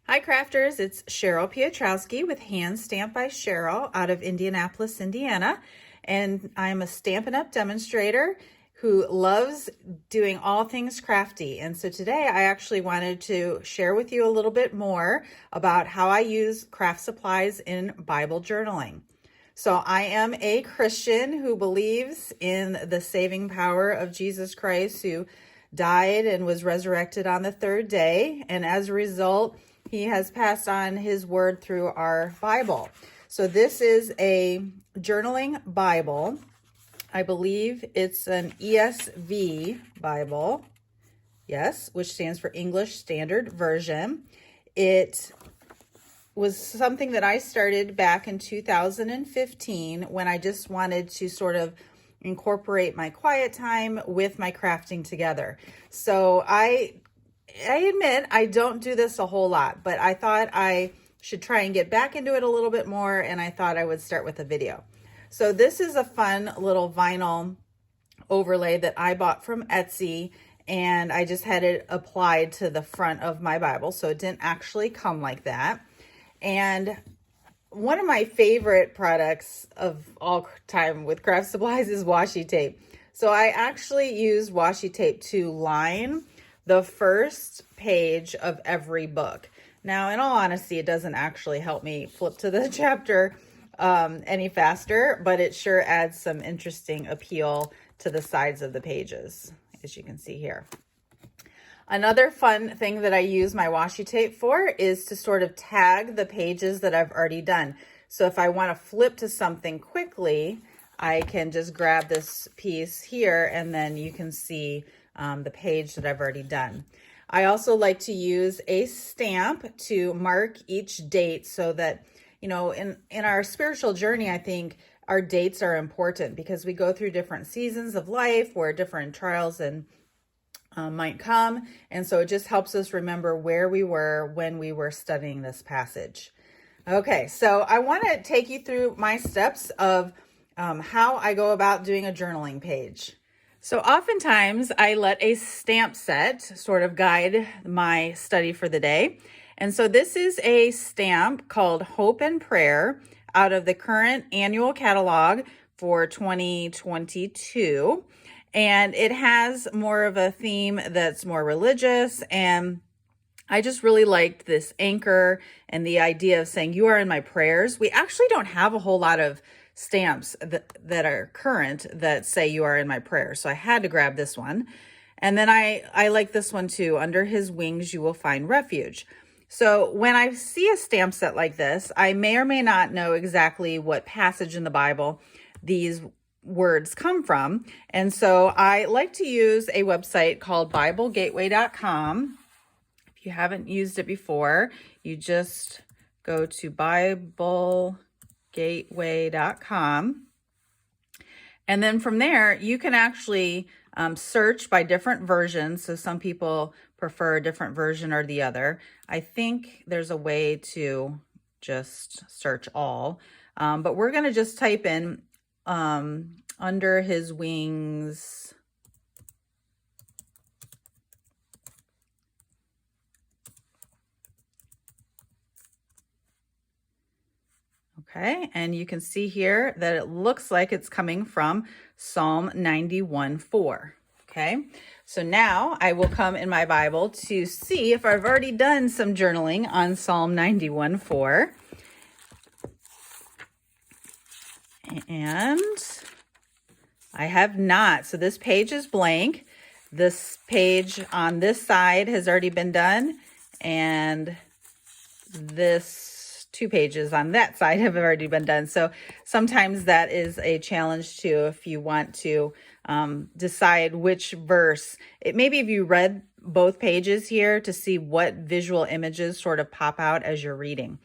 Hi crafters, it's Cheryl Piotrowski with Hand Stamp by Cheryl out of Indianapolis, Indiana. And I'm a Stampin' Up! Demonstrator who loves doing all things crafty. And so today I actually wanted to share with you a little bit more about how I use craft supplies in Bible journaling. So I am a Christian who believes in the saving power of Jesus Christ, who died and was resurrected on the third day. And as a result, he has passed on his word through our Bible. So this is a journaling Bible. I believe it's an ESV Bible. Yes, which stands for English Standard Version. It was something that I started back in 2015 when I just wanted to sort of incorporate my quiet time with my crafting together. So I admit I don't do this a whole lot, but I thought I should try and get back into it a little bit more, and I thought I would start with a video. So this is a fun little vinyl overlay that I bought from Etsy, and I just had it applied to the front of my Bible, so it didn't actually come like that. And one of my favorite products of all time with craft supplies is washi tape. So I actually use washi tape to line the first page of every book. Now, in all honesty, it doesn't actually help me flip to the chapter any faster, but it sure adds some interesting appeal to the sides of the pages, as you can see here. Another fun thing that I use my washi tape for is to sort of tag the pages that I've already done. So if I want to flip to something quickly, I can just grab this piece here and then you can see the page that I've already done. I also like to use a stamp to mark each date so that, you know, in our spiritual journey, I think our dates are important because we go through different seasons of life where different trials and might come. And so it just helps us remember where we were when we were studying this passage. Okay, so I want to take you through my steps of how I go about doing a journaling page. So oftentimes I let a stamp set sort of guide my study for the day. And so this is a stamp called Hope and Prayer out of the current annual catalog for 2022. And it has more of a theme that's more religious. And I just really liked this anchor and the idea of saying, you are in my prayers. We actually don't have a whole lot of stamps that are current that say you are in my prayers. So I had to grab this one. And then I like this one too. Under his wings, you will find refuge. So when I see a stamp set like this, I may or may not know exactly what passage in the Bible these words come from. And so I like to use a website called BibleGateway.com. If you haven't used it before, you just go to BibleGateway.com. And then from there, you can actually search by different versions. So some people prefer a different version or the other. I think there's a way to just search all. But we're going to just type in under his wings. Okay, and you can see here that it looks like it's coming from Psalm 91:4. Okay, so now I will come in my Bible to see if I've already done some journaling on Psalm 91:4. And I have not. So this page is blank. This page on this side has already been done. And this 2 pages on that side have already been done. So sometimes that is a challenge too if you want to decide which verse. Maybe if you read both pages here to see what visual images sort of pop out as you're reading.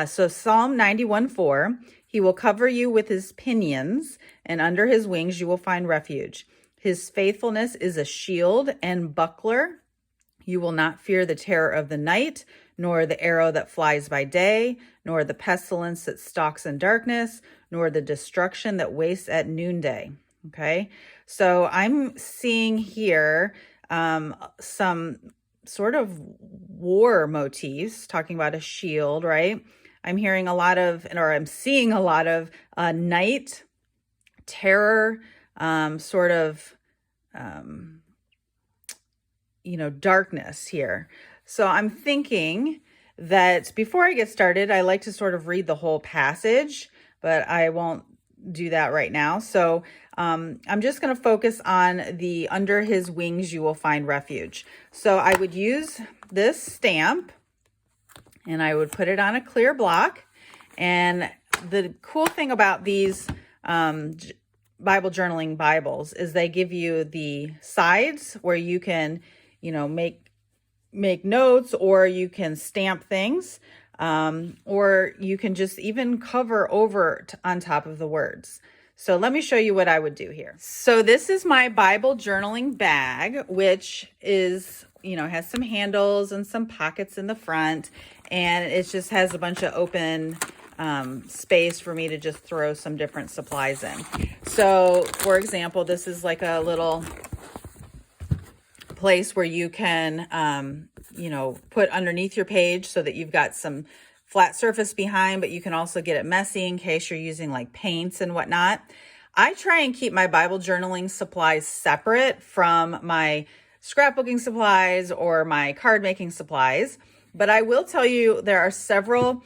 So Psalm 91:4, he will cover you with his pinions, and under his wings you will find refuge. His faithfulness is a shield and buckler. You will not fear the terror of the night, nor the arrow that flies by day, nor the pestilence that stalks in darkness, nor the destruction that wastes at noonday. Okay, so I'm seeing here some sort of war motifs, talking about a shield, right? I'm hearing a lot of, or I'm seeing a lot of night, terror, sort of, darkness here. So I'm thinking that before I get started, I like to sort of read the whole passage, but I won't do that right now. So I'm just going to focus on the under his wings you will find refuge. So I would use this stamp and I would put it on a clear block. And the cool thing about these Bible journaling Bibles is they give you the sides where you can, make notes, or you can stamp things, or you can just even cover over on top of the words. So let me show you what I would do here. So this is my Bible journaling bag, which is, has some handles and some pockets in the front, and it just has a bunch of open space for me to just throw some different supplies in. So for example, this is like a little place where you can, put underneath your page so that you've got some flat surface behind, but you can also get it messy in case you're using like paints and whatnot. I try and keep my Bible journaling supplies separate from my scrapbooking supplies or my card making supplies, but I will tell you there are several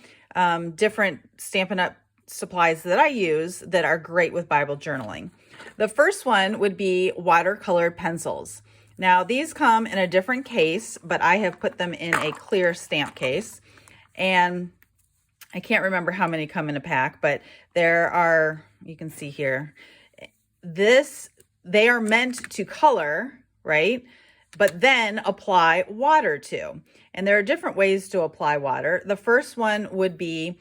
different Stampin' Up! Supplies that I use that are great with Bible journaling. The first one would be watercolored pencils. Now these come in a different case, but I have put them in a clear stamp case, and I can't remember how many come in a pack, but there are, you can see here, they are meant to color, right? But then apply water to. And there are different ways to apply water. The first one would be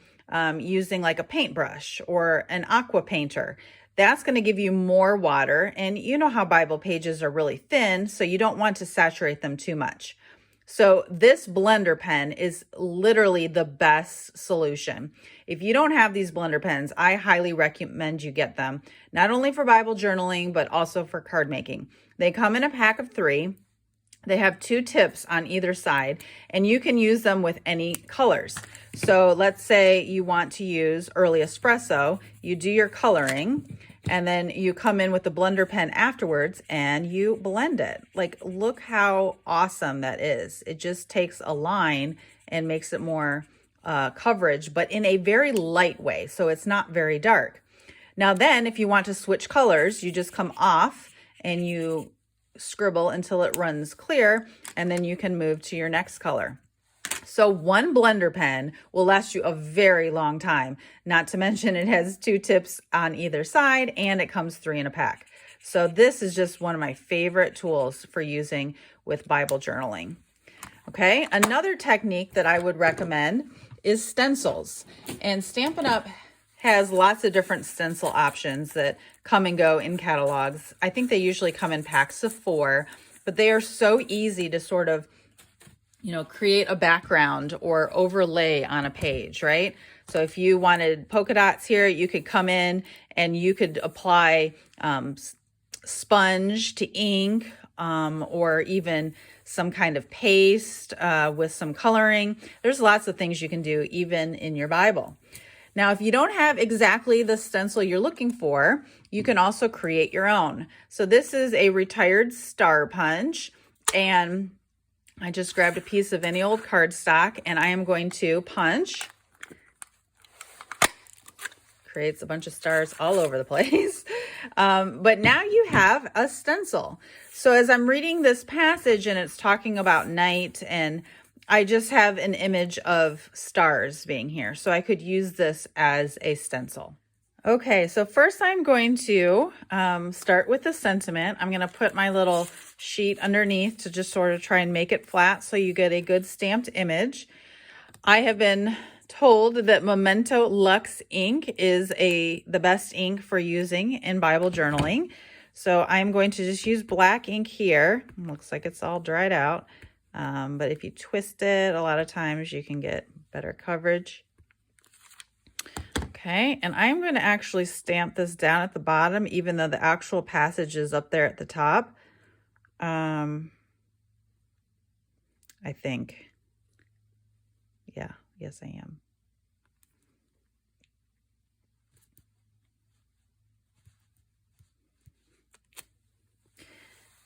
using like a paintbrush or an aqua painter. That's going to give you more water. And you know how Bible pages are really thin, so you don't want to saturate them too much. So this blender pen is literally the best solution. If you don't have these blender pens, I highly recommend you get them, not only for Bible journaling, but also for card making. They come in a pack of 3. They have 2 tips on either side, and you can use them with any colors. So let's say you want to use early espresso, you do your coloring, and then you come in with the blender pen afterwards and you blend it. Like, look how awesome that is. It just takes a line and makes it more coverage, but in a very light way, so it's not very dark. Now then, if you want to switch colors, you just come off and you scribble until it runs clear, and then you can move to your next color. So one blender pen will last you a very long time. Not to mention it has 2 tips on either side, and it comes 3 in a pack. So this is just one of my favorite tools for using with Bible journaling. Okay, another technique that I would recommend is stencils. And Stampin' Up! Has lots of different stencil options that come and go in catalogs. I think they usually come in packs of 4, but they are so easy to sort of, create a background or overlay on a page, right? So if you wanted polka dots here, you could come in and you could apply sponge to ink, or even some kind of paste with some coloring. There's lots of things you can do even in your Bible. Now, if you don't have exactly the stencil you're looking for, you can also create your own. So this is a retired star punch, and I just grabbed a piece of any old cardstock, and I am going to punch. Creates a bunch of stars all over the place. But now you have a stencil. So as I'm reading this passage and it's talking about night, and I just have an image of stars being here. So I could use this as a stencil. Okay, so first I'm going to start with the sentiment. I'm going to put my little sheet underneath to just sort of try and make it flat so you get a good stamped image. I have been told that Memento Lux ink is the best ink for using in Bible journaling. So I'm going to just use black ink here. Looks like it's all dried out. But if you twist it, a lot of times you can get better coverage. Okay, and I'm going to actually stamp this down at the bottom, even though the actual passage is up there at the top. I think. Yeah, yes, I am.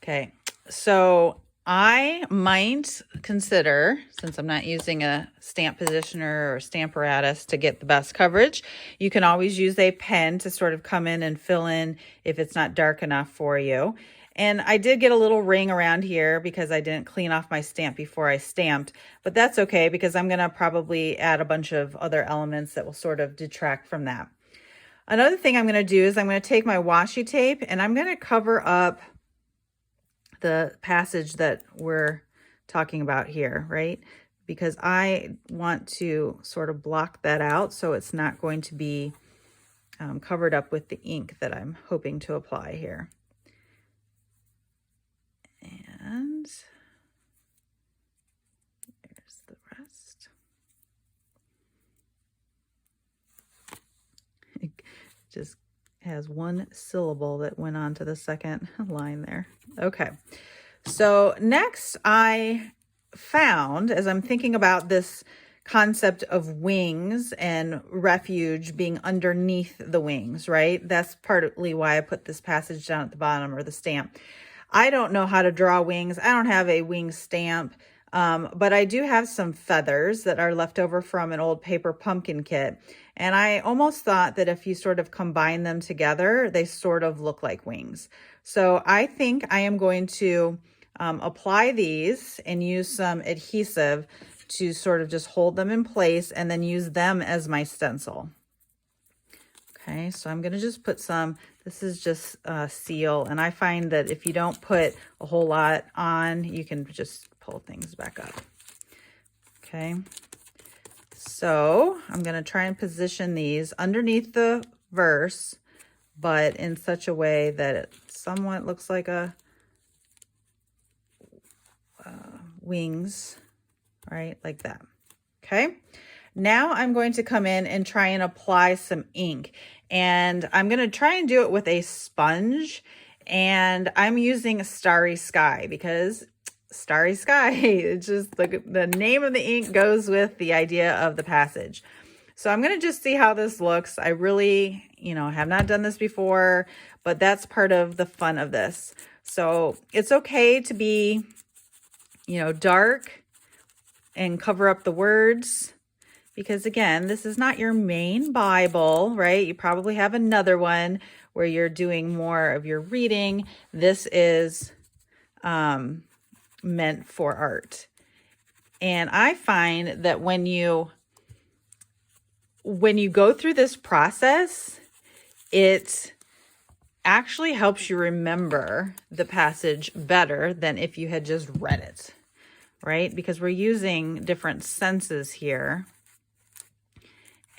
Okay, so I might consider, since I'm not using a stamp positioner or stamp apparatus to get the best coverage, you can always use a pen to sort of come in and fill in if it's not dark enough for you. And I did get a little ring around here because I didn't clean off my stamp before I stamped, but that's okay because I'm going to probably add a bunch of other elements that will sort of detract from that. Another thing I'm going to do is I'm going to take my washi tape and I'm going to cover up the passage that we're talking about here, right? Because I want to sort of block that out so it's not going to be covered up with the ink that I'm hoping to apply here. And there's the rest. It just has one syllable that went on to the second line there. Okay, so next I found, as I'm thinking about this concept of wings and refuge being underneath the wings, right? That's partly why I put this passage down at the bottom, or the stamp. I don't know how to draw wings. I don't have a wing stamp, but I do have some feathers that are left over from an old paper pumpkin kit. And I almost thought that if you sort of combine them together, they sort of look like wings. So I think I am going to apply these and use some adhesive to sort of just hold them in place and then use them as my stencil. Okay, so I'm going to just put some, this is just seal, and I find that if you don't put a whole lot on, you can just pull things back up. Okay, so I'm going to try and position these underneath the verse, but in such a way that it somewhat looks like a wings, right? Like that. Okay. Now I'm going to come in and try and apply some ink, and I'm going to try and do it with a sponge, and I'm using Starry Sky because Starry Sky, it's just the name of the ink goes with the idea of the passage. So I'm going to just see how this looks. I really, have not done this before, but that's part of the fun of this. So it's okay to be, dark and cover up the words, because again, this is not your main Bible, right? You probably have another one where you're doing more of your reading. This is meant for art. And I find that when you go through this process, it actually helps you remember the passage better than if you had just read it, right? Because we're using different senses here.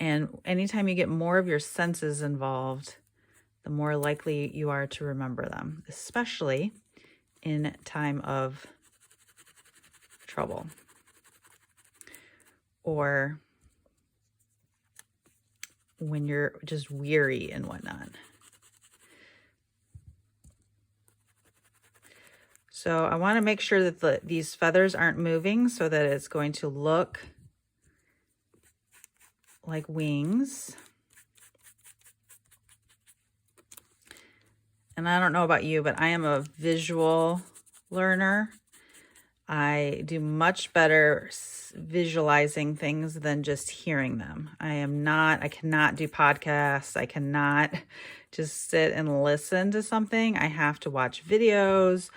And anytime you get more of your senses involved, the more likely you are to remember them, especially in time of trouble or when you're just weary and whatnot. So I want to make sure that these feathers aren't moving so that it's going to look like wings. And I don't know about you, but I am a visual learner. I do much better visualizing things than just hearing them. I cannot do podcasts. I cannot just sit and listen to something. I have to watch videos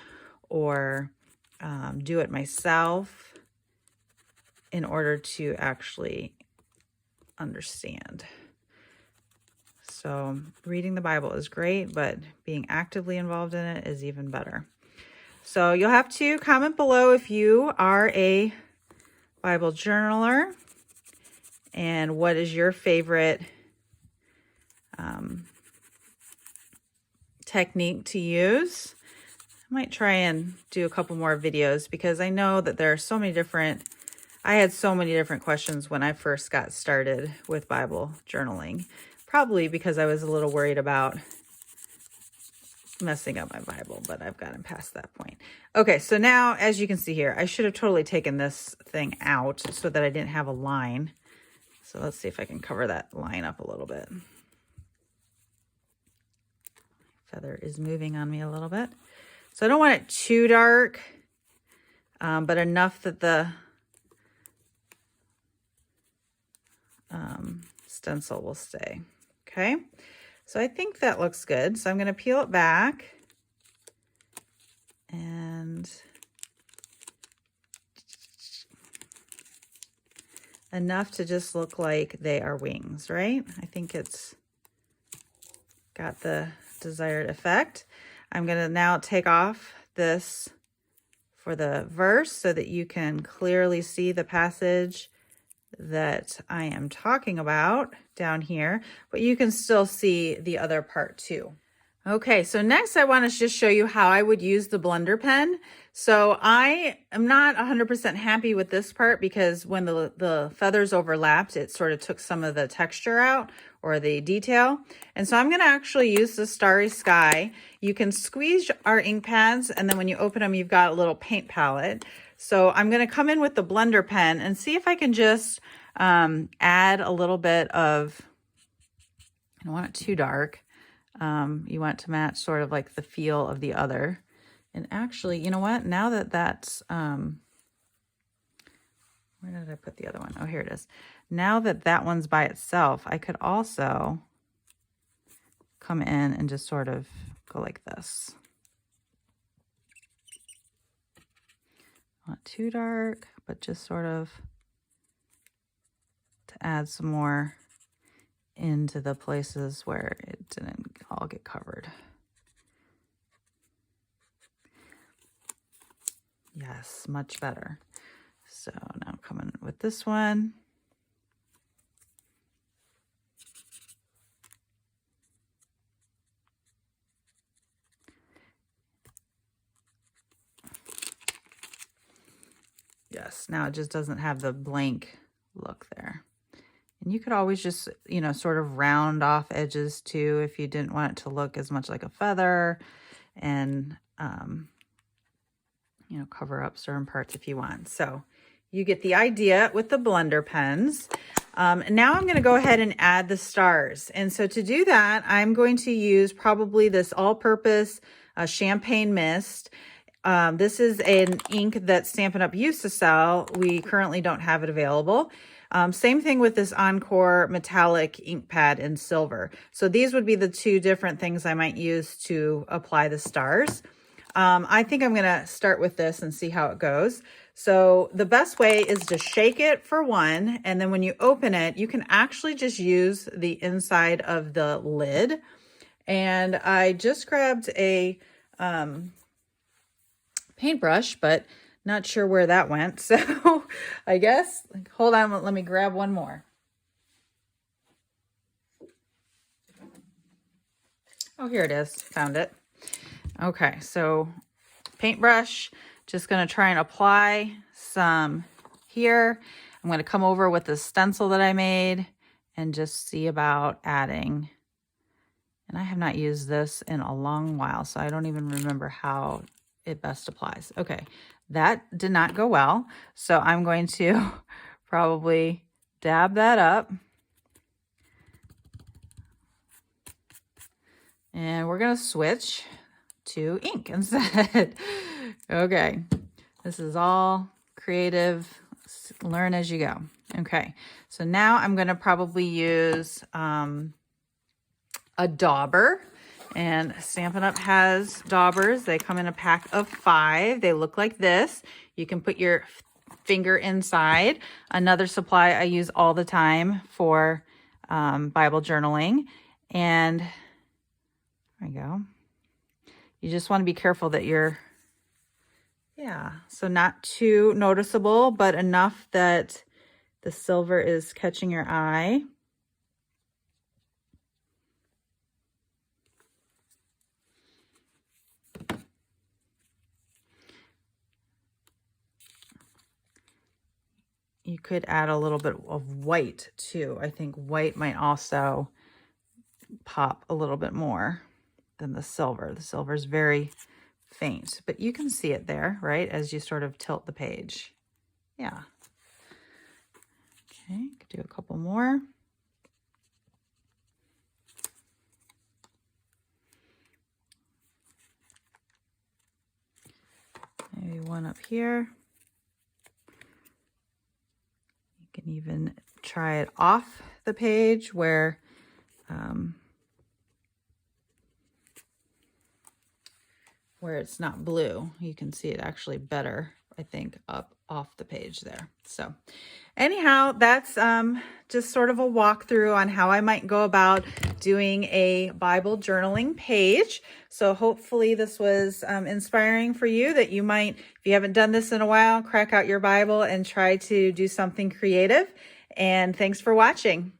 or do it myself in order to actually understand. So reading the Bible is great, but being actively involved in it is even better. So you'll have to comment below if you are a Bible journaler and what is your favorite technique to use. I might try and do a couple more videos because I know that there are so many different, I had so many different questions when I first got started with Bible journaling, probably because I was a little worried about messing up my Bible, but I've gotten past that point. Okay, so now, as you can see here, I should have totally taken this thing out so that I didn't have a line. So let's see if I can cover that line up a little bit. Feather is moving on me a little bit. So I don't want it too dark, but enough that the stencil will stay. Okay, so I think that looks good. So I'm going to peel it back and enough to just look like they are wings, right? I think it's got the desired effect. I'm going to now take off this for the verse so that you can clearly see the passage that I am talking about down here, but you can still see the other part too. Okay, so next I want to just show you how I would use the blender pen. So I am not 100% happy with this part because when the feathers overlapped, it sort of took some of the texture out or the detail. And so I'm going to actually use the Starry Sky. You can squeeze our ink pads, and then when you open them, you've got a little paint palette. So I'm going to come in with the blender pen and see if I can just add a little bit of, I don't want it too dark. You want to match sort of like the feel of the other. And actually, you know what? Now that that's, where did I put the other one? Oh, here it is. Now that that one's by itself, I could also come in and just sort of go like this. Not too dark, but just sort of to add some more into the places where it didn't all get covered. Yes, much better. So now I'm coming with this one. Yes, now it just doesn't have the blank look there. And you could always just, you know, sort of round off edges too if you didn't want it to look as much like a feather, and, you know, cover up certain parts if you want. So you get the idea with the blender pens. Now I'm going to go ahead and add the stars. And so to do that, I'm going to use probably this all-purpose champagne mist. This is an ink that Stampin' Up! Used to sell. We currently don't have it available. Same thing with this Encore metallic ink pad in silver. So these would be the two different things I might use to apply the stars. I think I'm going to start with this and see how it goes. So the best way is to shake it for one, and then when you open it, you can actually just use the inside of the lid. And I just grabbed a paintbrush, but not sure where that went. So I guess, hold on, let me grab one more. Oh, here it is. Found it. Okay, so paintbrush, just going to try and apply some here. I'm going to come over with the stencil that I made and just see about adding. And I have not used this in a long while, so I don't even remember how it best applies. Okay, that did not go well. So I'm going to probably dab that up. And we're going to switch to ink instead. Okay, this is all creative. Learn as you go. Okay, so now I'm going to probably use a dauber. And Stampin' Up! Has daubers. They come in a pack of 5. They look like this. You can put your finger inside. Another supply I use all the time for Bible journaling. And there we go. You just want to be careful that you're, yeah, so not too noticeable, but enough that the silver is catching your eye. You could add a little bit of white too. I think white might also pop a little bit more. than the silver. The silver is very faint, but you can see it there, right? As you sort of tilt the page. Yeah. Okay, could do a couple more. Maybe one up here. You can even try it off the page where it's not blue. You can see it actually better, I think, up off the page there. So anyhow, that's just sort of a walkthrough on how I might go about doing a Bible journaling page. So hopefully this was inspiring for you, that you might, if you haven't done this in a while, crack out your Bible and try to do something creative. And thanks for watching.